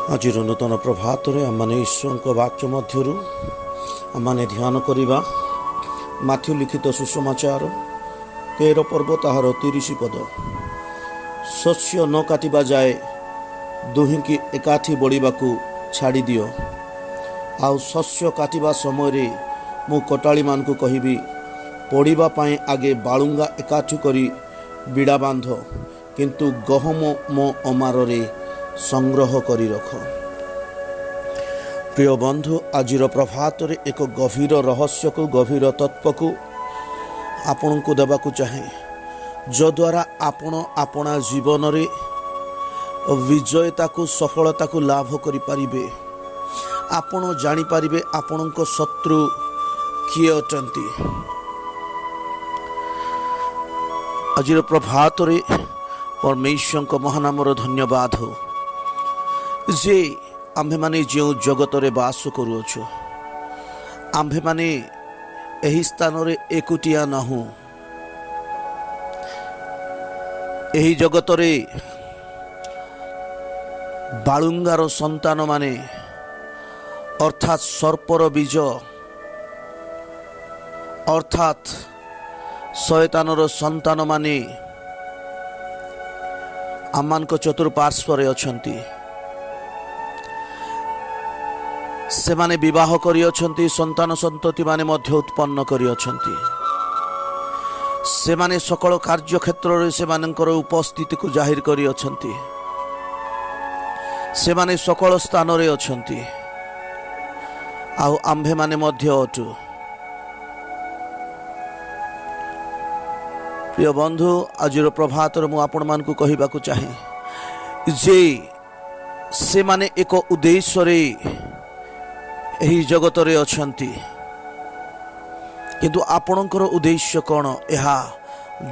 आज नूतन प्रभात आम ईश्वर वाक्य मध्य आम ध्यान करवा माथ्यू लिखित सुसमाचार 13 पर्व ताहार 30 पद। शस्य न काटिबा जाए दुहिंकी एकाठी बढ़िबाकू छाड़ी दियो। आउ शस्य काटिबा समय मु कटाली मानकू कहिबी पड़िबा पाए आगे बालुंगा एकाठी करी बिड़ा बांध, किंतु गहम मो अमार रे संग्रह करी रख। प्रिय बंधु, आजिर प्रभात रे एक गभीर रहस्य को गभीर तत्व को आपण को देवाकू चाहे, जद्वारा आपण आपणा जीवन रे विजयता को सफलता को लाभ करि पारिबे। आपण जानि पारिबे आपणक शत्रु किए अटंती। आजिर प्रभात रे परमेश्वर को महानामर धन्यवाद हो जे आम्भे माने जो जगत रे बास करूछु, आम्भे माने एही स्थान रे एकुटिया नाहु। एही जगत रे बालुंगार संतान माने अर्थात सर्पर बीज अर्थात शैतानर संतान माने आमानक चतुर्पार्श्वरे अछंती। से माने विवाह करी अछंती, संतान संतति माने मध्य उत्पन्न करी अछंती। से माने सकल कार्य क्षेत्र रे से मानकर उपस्थिति को जाहिर करी अछंती। से माने सकल स्थान रे अछंती। आउ आम्भे माने मध्य अटु। प्रिय बंधु, आजिर प्रभात मु आपण मान को कहिबाकू चाहे जे से माने एक उद्देश्य रे एही जगत रे अछंती, किंतु आपणकर उद्देश्य कौन यह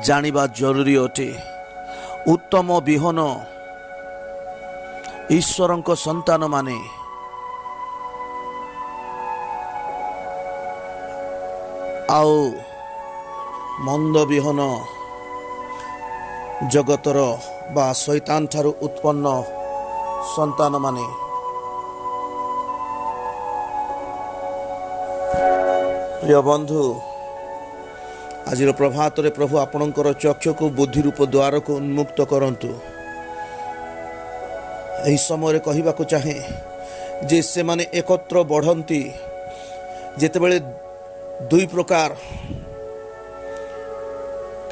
जानिबा जरूरी अटे। उत्तम विहन ईश्वरंक संतान माने आउ मंद विहन जगतर बा शैतान ठारू उत्पन्न संतान माने प्रिय बंधु, आज प्रभात रे प्रभु आपणकर चक्षु को बुद्धि रूप द्वार को उन्मुक्त करंतु। एही समय कहिबाकू चाहे जे से माने एकत्र बढ़ंती। जेतेबेले दुई प्रकार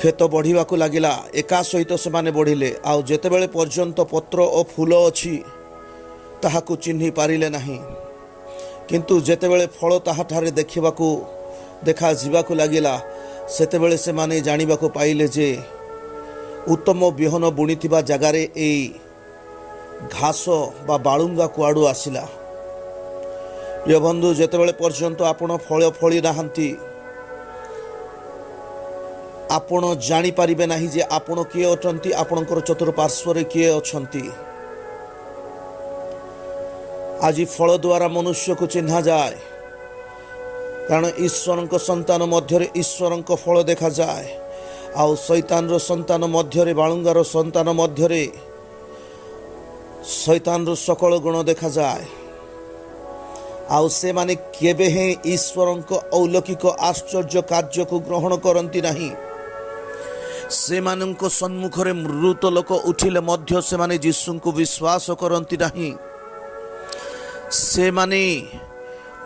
खेत बढ़िवा को लागिला, एका सहित से माने बढ़िले। आउ जेतेबेले पर्यंत पत्र और फूल अछि ताहाकू चिन्हि पारिले नाही, किंतु जेतेबेले फल ताहाठारे देखा जीवाकू लागिला, सेतेबेले से माने जानिबाकू पाइले जे उत्तम बिहन बुणीथिबा जगारे ए घास बा बालुंगा कुआडू आसिला। प्रिय बंधु, जेतेबेले पर्यंत आपण फल फली नाहंती, आपण जानी पारिबे नाही जे आपण किए अटंती, आपणकर चतुर्पार्श्वरे किए अछंती। आज फल द्वारा मनुष्य को चिन्हा जाए, कारण ईश्वर संतान मध्य ईश्वर फल देखा जाए। आउ शैतान संतान मध्य बालुंगार संतान मध्य शैतान सकल गुण देखा जाए। आउ से माने केबे हे ईश्वर अलौकिक आश्चर्य कार्य को ग्रहण करती नहीं। से मानक सम्मुख रे मृत लोक उठिले मध्य से माने यीशु को विश्वास करती नहीं। से माने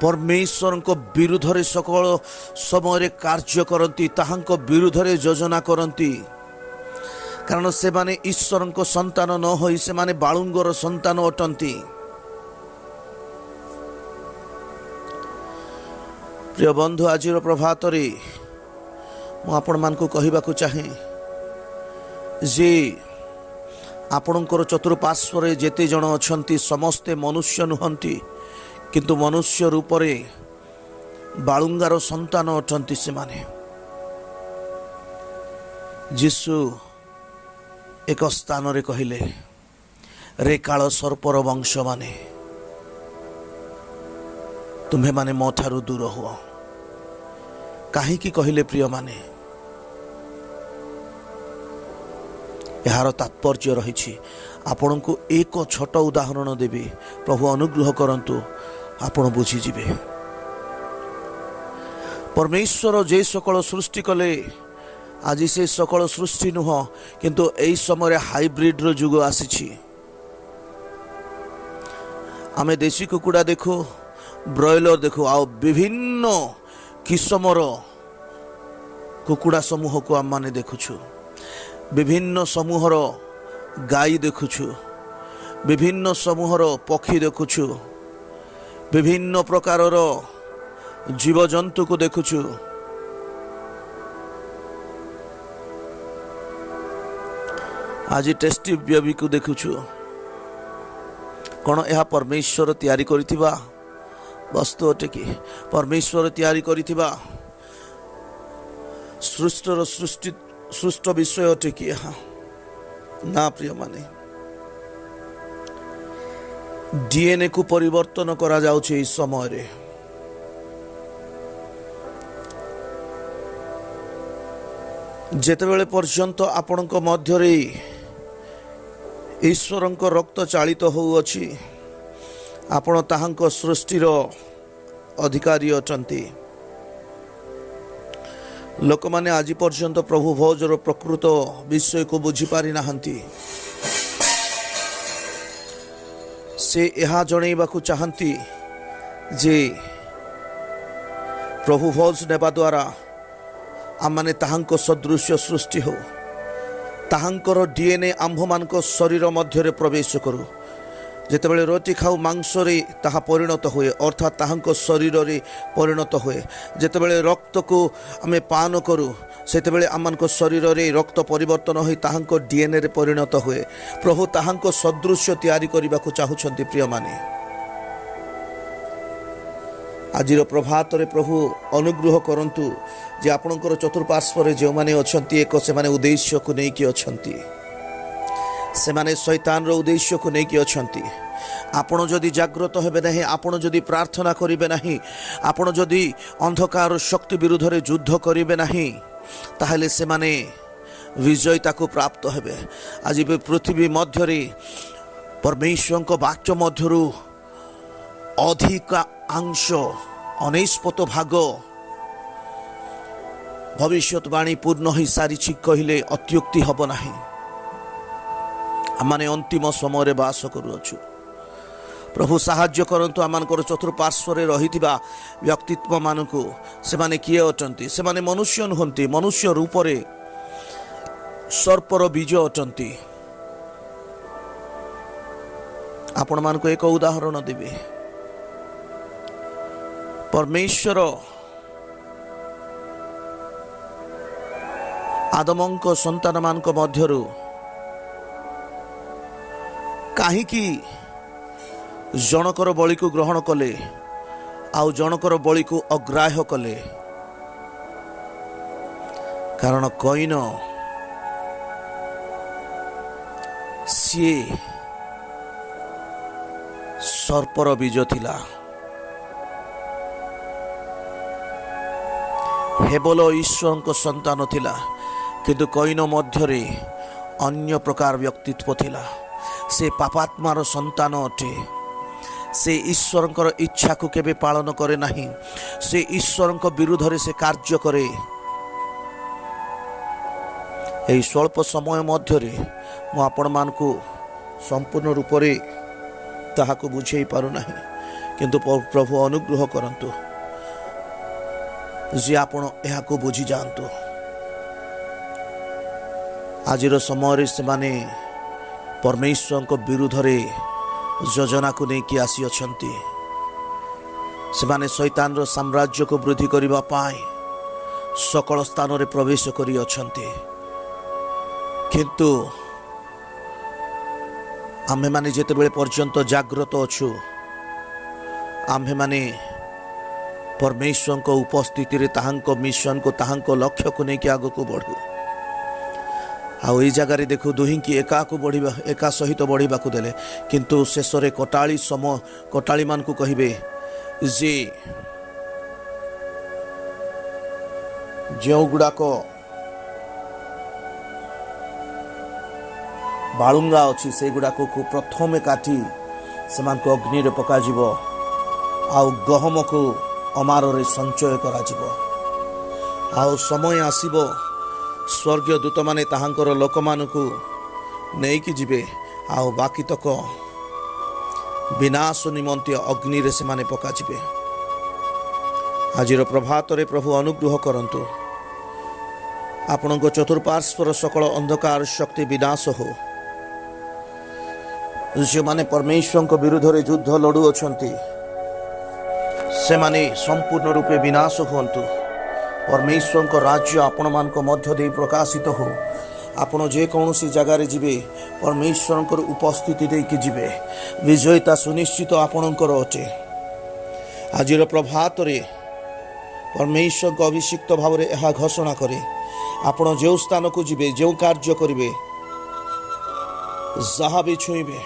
परमेश्वर को विरुद्ध रे सकल समय कार्य करती, ताहांक विरुद्ध रे योजना करती। कारण से माने ईश्वर को संतान न होई से माने बालुंगर संतान अटंती। प्रिय बंधु, आज प्रभात रे मु आपण मान को कहिबाकू चाहे जे आपणकर चतुर्पार्श्वरे जेते जन अछंती समस्ते मनुष्य नुहंती, किंतु मनुष्य रूप रे बालुंगार संतान अटंती। से माने यीशु एक स्थान रे कहिले, रे काल सर्पर वंश माने तुम्हें माने मो ठारू दूर हुआ। कहीं कहले प्रिय माने यार तात्पर्य रही। आपण को एक छोट उदाहरण देवी, प्रभु अनुग्रह करंतु आपण बुझीजे। परमेश्वर जे सकल सृष्टि कले आज से सकल सृष्टि नुह, किंतु एई समय हाइब्रिड रो जुग आसी। आमे देशी कुकुड़ा देखो, ब्रॉयलर देखो, आ विभिन्न किस्मर कुकुड़ा समूह को आम माने देखुछु। विभिन्न समूहर गाई देखुछु, विभिन्न समूहर पक्षी देखुछु, विभिन्न प्रकारर जीवजंतु को देखुछु। आज टेस्टी बेबी को देखुछु। कौन यह परमेश्वर तैयारी करिथिबा वस्तु अटे कि? परमेश्वर तैयारी करिथिबा सृष्टर सृष्ट विषय अटे कि? ना प्रिय माने, डीएनए को परिवर्तन करा जाउछि इस समय रे। जेतेबेले पर्यंत आपणक मध्यरे ईश्वरंक रक्त चालित होउछि, आपण ताहांक सृष्टिर अधिकारी अटंती। लोक माने आज पर्यंत प्रभु भोजर प्रकृत विषय को बुझी पारि नाहंती। से यह जणैबाकू चाहंती जे प्रभु भोज नेबा द्वारा आम माने ताहांक सदृश्य सृष्टि हो, ताहांकर डीएनए आंभ मानक शरीर मध्य प्रवेश करू। जेतेबेले रोटी खाऊ मांस रे ताहा परिणत हुए, अर्थात ताहांक शरीर रे परिणत हुए। जेतेबेले रक्त को आमे पान करू, सेतेबेले आमनक शरीर रे रक्त परिवर्तन होई ताहांक डीएनए रे परिणत हुए। प्रभु ताहांक सदृश्य तैयारी करबाकू चाहुछंती। प्रिय माने, आजिर प्रभात रे प्रभु अनुग्रह करंतु जे आपणकर चतुर्पार्श्व रे जो माने अछंती, एक से माने उद्देश्य को नै कि अछंती, से माने शैतान रो उद्देश्य को नै कि अछंती। आपण जदि जागृत हेबे नाही, आपण जदि प्रार्थना करिवे नाही, आपण जदि अंधकार शक्ति विरुद्ध रे युद्ध करिवे नाही, ताहले से माने विजयता को प्राप्त हेबे। आज भी पृथ्वी मध्य रे परमेश्वर को वाक्य मध्यरु अधिक अंश 19 भाग भविष्यवाणी पूर्ण हो सारी कहले अत्युक्ति हब ना। आम अंतिम समय बास करुअछु। प्रभु साहाय्य करंतु आमनकर चतुर्पार्श्व रे रहिथिबा व्यक्तित्व मानकु। से माने किए अटंती? से माने मनुष्य नुहंती, मनुष्य रूप रे सर्पर बीज अटंती। आपण मानकु एक उदाहरण देबे। परमेश्वर आदमंक संतान मानक मध्यरु काहीकि जनकर बलि को ग्रहण कले, आउ जनकर बलि को अग्राह्य कले? कारण कईन सी सर्पर बीज थिला। हेबल ईश्वर को संतान थिला, किंतु कईन मध्यरे अन्य प्रकार व्यक्तित्व थिला। से पापात्मार संतान अटे। से ईश्वर इच्छा को केबे पालन करे नहीं। से ईश्वर विरुद्ध रे से कार्य करे। एई स्वल्प समय मध्यरे मु आपण मानकु संपूर्ण रूप रे ताहाको बुझेई पारु नाही, किंतु प्रभु अनुग्रह करंतु जे आपण एहाको बुझी जांतु। आजिर समय से माने परमेश्वर को विरुद्ध रे योजना को लेकिन आसी अछंती। से माने शैतान रो साम्राज्य को वृद्धि करिबा पाए सकल स्थान रे प्रवेश करी अछंती। किंतु आम्हे माने जेतेबेले पर्यंत जागृत अछु, आम्हे माने परमेश्वर को उपस्थिति रे ताहांको मिशन को, ताहांको लक्ष्य को लेकिन आगो को बढ़ू। आउ ई जगार देखु दुही की एका को बढ़िबा, एका सहित बढ़िबा को देले, किंतु शेष रे कटाली सम कटाली मान को कहिबे जे जो गुड़ाक ବାଳୁଙ୍ଗା ଅଛି ସେଗୁଡ଼ାକୁ ପ୍ରଥମେ କାଟି ସେମାନଙ୍କୁ ଅଗ୍ନିରେ ପକାଯିବ ଆଉ ଗହମକୁ ଅମାରରେ ସଞ୍ଚୟ କରାଯିବ। ଆଉ ସମୟ ଆସିବ ସ୍ୱର୍ଗୀୟ ଦୂତମାନେ ତାହାଙ୍କର ଲୋକମାନଙ୍କୁ ନେଇକି ଯିବେ ଆଉ ବାକିତକ ବିନାଶ ନିମନ୍ତେ ଅଗ୍ନିରେ ସେମାନେ ପକାଯିବେ। ଆଜିର ପ୍ରଭାତରେ ପ୍ରଭୁ ଅନୁଗ୍ରହ କରନ୍ତୁ, ଆପଣଙ୍କ ଚତୁଃପାର୍ଶ୍ୱର ସକଳ ଅନ୍ଧକାର ଶକ୍ତି ବିନାଶ ହଉ। ଯେଉଁମାନେ ପରମେଶ୍ୱରଙ୍କ ବିରୁଦ୍ଧରେ ଯୁଦ୍ଧ ଲଢ଼ୁଅଛନ୍ତି ସେମାନେ ସମ୍ପୂର୍ଣ୍ଣ ରୂପେ ବିନାଶ ହୁଅନ୍ତୁ। ପରମେଶ୍ୱରଙ୍କ ରାଜ୍ୟ ଆପଣମାନଙ୍କ ମଧ୍ୟ ଦେଇ ପ୍ରକାଶିତ ହଉ। ଆପଣ ଯେକୌଣସି ଜାଗାରେ ଯିବେ ପରମେଶ୍ୱରଙ୍କର ଉପସ୍ଥିତି ଦେଇକି ଯିବେ। ବିଜୟତା ସୁନିଶ୍ଚିତ ଆପଣଙ୍କର ଅଟେ। ଆଜିର ପ୍ରଭାତରେ ପରମେଶ୍ୱରଙ୍କ ଅଭିଷିକ୍ତ ଭାବରେ ଏହା ଘୋଷଣା କରେ, ଆପଣ ଯେଉଁ ସ୍ଥାନକୁ ଯିବେ, ଯେଉଁ କାର୍ଯ୍ୟ କରିବେ, ଯାହା ବି ଛୁଇଁବେ,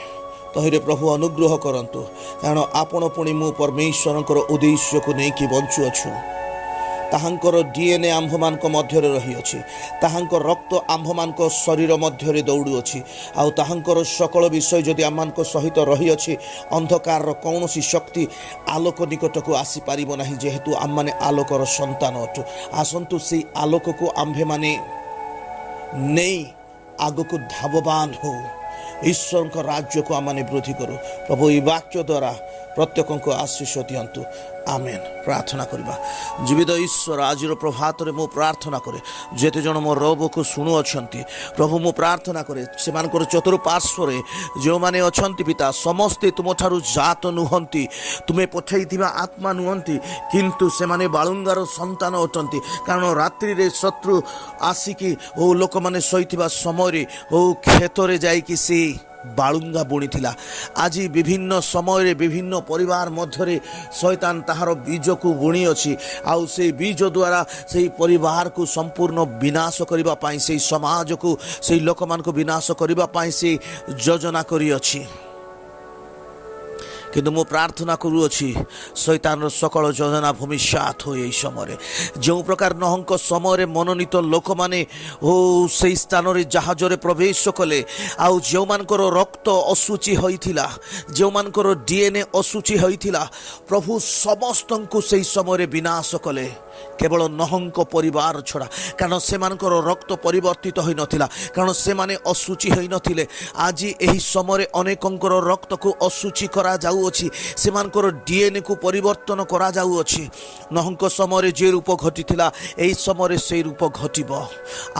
ତହିଁରେ ପ୍ରଭୁ ଅନୁଗ୍ରହ କରନ୍ତୁ। କାରଣ ଆପଣ ପୁଣି ମୁଁ ପରମେଶ୍ୱରଙ୍କର ଉଦ୍ଦେଶ୍ୟକୁ ନେଇକି ବଞ୍ଚୁଅଛୁ। ତାହାଙ୍କର DNA ଆମ୍ଭମାନଙ୍କ ମଧ୍ୟରେ ରହିଅଛି, ତାହାଙ୍କ ରକ୍ତ ଆମ୍ଭମାନଙ୍କ ଶରୀର ମଧ୍ୟରେ ଦୌଡ଼ୁଅଛି। ଆଉ ତାହାଙ୍କର ସକଳ ବିଷୟ ଯଦି ଆମମାନଙ୍କ ସହିତ ରହିଅଛି, ଅନ୍ଧକାରର କୌଣସି ଶକ୍ତି ଆଲୋକ ନିକଟକୁ ଆସିପାରିବ ନାହିଁ, ଯେହେତୁ ଆମମାନେ ଆଲୋକର ସନ୍ତାନ ଅଟୁ। ଆସନ୍ତୁ ସେହି ଆଲୋକକୁ ଆମ୍ଭେମାନେ ନେଇ ଆଗକୁ ଧାବବାନ ହଉ, ଈଶ୍ୱରଙ୍କ ରାଜ୍ୟକୁ ଆମମାନେ ବୃଦ୍ଧି କରୁ। ପ୍ରଭୁ ଏହି ବାକ୍ୟ ଦ୍ୱାରା ପ୍ରତ୍ୟେକଙ୍କୁ ଆଶୀଷ ଦିଅନ୍ତୁ। ଆମେନ୍। ପ୍ରାର୍ଥନା କରିବା। ଜୀବିତ ଈଶ୍ୱର, ଆଜିର ପ୍ରଭାତରେ ମୁଁ ପ୍ରାର୍ଥନା କରେ ଯେତେ ଜଣ ମୋ ରବକୁ ଶୁଣୁଅଛନ୍ତି, ପ୍ରଭୁ ମୁଁ ପ୍ରାର୍ଥନା କରେ ସେମାନଙ୍କର ଚତୁଃପାର୍ଶ୍ୱରେ ଯେଉଁମାନେ ଅଛନ୍ତି ପିତା, ସମସ୍ତେ ତୁମଠାରୁ ଜାତ ନୁହନ୍ତି, ତୁମେ ପଠାଇଥିବା ଆତ୍ମା ନୁହନ୍ତି, କିନ୍ତୁ ସେମାନେ ବାଳୁଙ୍ଗାର ସନ୍ତାନ ଅଟନ୍ତି। କାରଣ ରାତ୍ରିରେ ଶତ୍ରୁ ଆସିକି ଲୋକମାନେ ଶୋଇଥିବା ସମୟରେ କ୍ଷେତରେ ଯାଇକି ସେ ବାଳୁଙ୍ଗା ବୁଣିଥିଲା। ଆଜି ବିଭିନ୍ନ ସମୟରେ ବିଭିନ୍ନ ପରିବାର ମଧ୍ୟରେ ଶୈତାନ ତାହାର ବୀଜକୁ ବୁଣିଅଛି। ଆଉ ସେଇ ବୀଜ ଦ୍ୱାରା ସେଇ ପରିବାରକୁ ସମ୍ପୂର୍ଣ୍ଣ ବିନାଶ କରିବା ପାଇଁ, ସେଇ ସମାଜକୁ, ସେଇ ଲୋକମାନଙ୍କୁ ବିନାଶ କରିବା ପାଇଁ ସେ ଯୋଜନା କରିଅଛି। କିନ୍ତୁ ମୁଁ ପ୍ରାର୍ଥନା କରୁଅଛି ଶୈତାନର ସକଳ ଯୋଜନା ଭୂମିସାତ ହୋଇ ଏହି ସମୟରେ ଯେଉଁ ପ୍ରକାର ନହଙ୍କ ସମୟରେ ମନୋନୀତ ଲୋକମାନେ ସେହି ସ୍ଥାନରେ ଜାହାଜରେ ପ୍ରବେଶ କଲେ, ଆଉ ଯେଉଁମାନଙ୍କର ରକ୍ତ ଅଶୁଚି ହୋଇଥିଲା, ଯେଉଁମାନଙ୍କର DNA ଅଶୁଚି ହୋଇଥିଲା, ପ୍ରଭୁ ସମସ୍ତଙ୍କୁ ସେହି ସମୟରେ ବିନାଶ କଲେ, କେବଳ ନହଙ୍କ ପରିବାର ଛଡ଼ା। କାରଣ ସେମାନଙ୍କର ରକ୍ତ ପରିବର୍ତ୍ତିତ ହୋଇନଥିଲା, କାରଣ ସେମାନେ ଅଶୁଚି ହୋଇନଥିଲେ। ଆଜି ଏହି ସମୟରେ ଅନେକଙ୍କର ରକ୍ତକୁ ଅଶୁଚି କରାଯାଉଅଛି, ସେମାନଙ୍କର DNAକୁ ପରିବର୍ତ୍ତନ କରାଯାଉଅଛି। ନହଙ୍କ ସମୟରେ ଯେ ରୂପ ଘଟିଥିଲା, ଏହି ସମୟରେ ସେହି ରୂପ ଘଟିବ,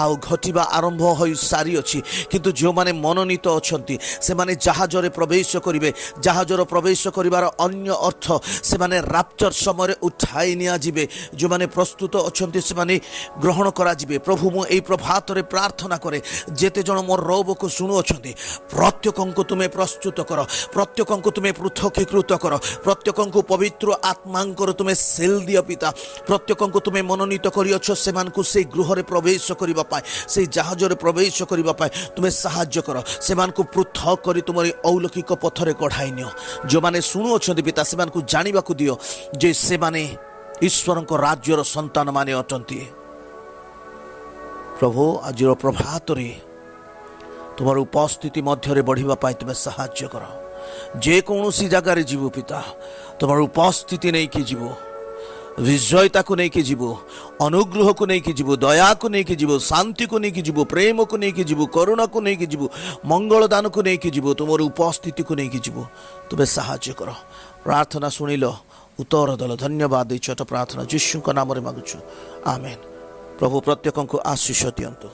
ଆଉ ଘଟିବା ଆରମ୍ଭ ହୋଇ ସାରିଅଛି। କିନ୍ତୁ ଯେଉଁମାନେ ମନୋନୀତ ଅଛନ୍ତି ସେମାନେ ଜାହାଜରେ ପ୍ରବେଶ କରିବେ। ଜାହାଜର ପ୍ରବେଶ କରିବାର ଅନ୍ୟ ଅର୍ଥ ସେମାନେ ରାପ୍ଚର ସମୟରେ ଉଠାଇ ନିଆଯିବେ। ଯେଉଁମାନେ ପ୍ରସ୍ତୁତ ଅଛନ୍ତି ସେମାନେ ଗ୍ରହଣ କରାଯିବେ। ପ୍ରଭୁ ମୁଁ ଏହି ପ୍ରଭାତରେ ପ୍ରାର୍ଥନା କରେ ଯେତେ ଜଣ ମୋ ରବକୁ ଶୁଣୁଅଛନ୍ତି, ପ୍ରତ୍ୟେକଙ୍କୁ ତୁମେ ପ୍ରସ୍ତୁତ କର, ପ୍ରତ୍ୟେକଙ୍କୁ ତୁମେ ପୃଥକୀକୃତ କର, ପ୍ରତ୍ୟେକଙ୍କୁ ପବିତ୍ର ଆତ୍ମାଙ୍କର ତୁମେ ସେଲ୍ ଦିଅ ପିତା। ପ୍ରତ୍ୟେକଙ୍କୁ ତୁମେ ମନୋନୀତ କରିଅଛ ସେମାନଙ୍କୁ ସେଇ ଗୃହରେ ପ୍ରବେଶ କରିବା ପାଇଁ, ସେଇ ଜାହାଜରେ ପ୍ରବେଶ କରିବା ପାଇଁ ତୁମେ ସାହାଯ୍ୟ କର। ସେମାନଙ୍କୁ ପୃଥକ କରି ତୁମର ଅଲୌକିକ ପଥରେ କଢ଼ାଇ ନିଅ। ଯେଉଁମାନେ ଶୁଣୁଅଛନ୍ତି ପିତା, ସେମାନଙ୍କୁ ଜାଣିବାକୁ ଦିଅ ଯେ ସେମାନେ ଈଶ୍ୱରଙ୍କ ରାଜ୍ୟର ସନ୍ତାନମାନେ ଅଟନ୍ତି। ପ୍ରଭୁ ଆଜିର ପ୍ରଭାତରେ ତୁମର ଉପସ୍ଥିତି ମଧ୍ୟରେ ବଢ଼ିବା ପାଇଁ ତୁମେ ସାହାଯ୍ୟ କର। ଯେକୌଣସି ଜାଗାରେ ଯିବୁ ପିତା, ତୁମର ଉପସ୍ଥିତି ନେଇକି ଯିବୁ, ବିଜୟତାକୁ ନେଇକି ଯିବୁ, ଅନୁଗ୍ରହକୁ ନେଇକି ଯିବୁ, ଦୟାକୁ ନେଇକି ଯିବୁ, ଶାନ୍ତିକୁ ନେଇକି ଯିବୁ, ପ୍ରେମକୁ ନେଇକି ଯିବୁ, କରୁଣାକୁ ନେଇକି ଯିବୁ, ମଙ୍ଗଳଦାନକୁ ନେଇକି ଯିବୁ, ତୁମର ଉପସ୍ଥିତିକୁ ନେଇକି ଯିବୁ। ତୁମେ ସାହାଯ୍ୟ କର। ପ୍ରାର୍ଥନା ଶୁଣିଲ, ଉତ୍ତର ଦେଲ, ଧନ୍ୟବାଦ ଦେଇଛ। ପ୍ରାର୍ଥନା ଯୀଶୁଙ୍କ ନାମରେ ମାଗୁଛୁ, ଆମେନ୍। ପ୍ରଭୁ ପ୍ରତ୍ୟେକଙ୍କୁ ଆଶୀଷ ଦିଅନ୍ତୁ।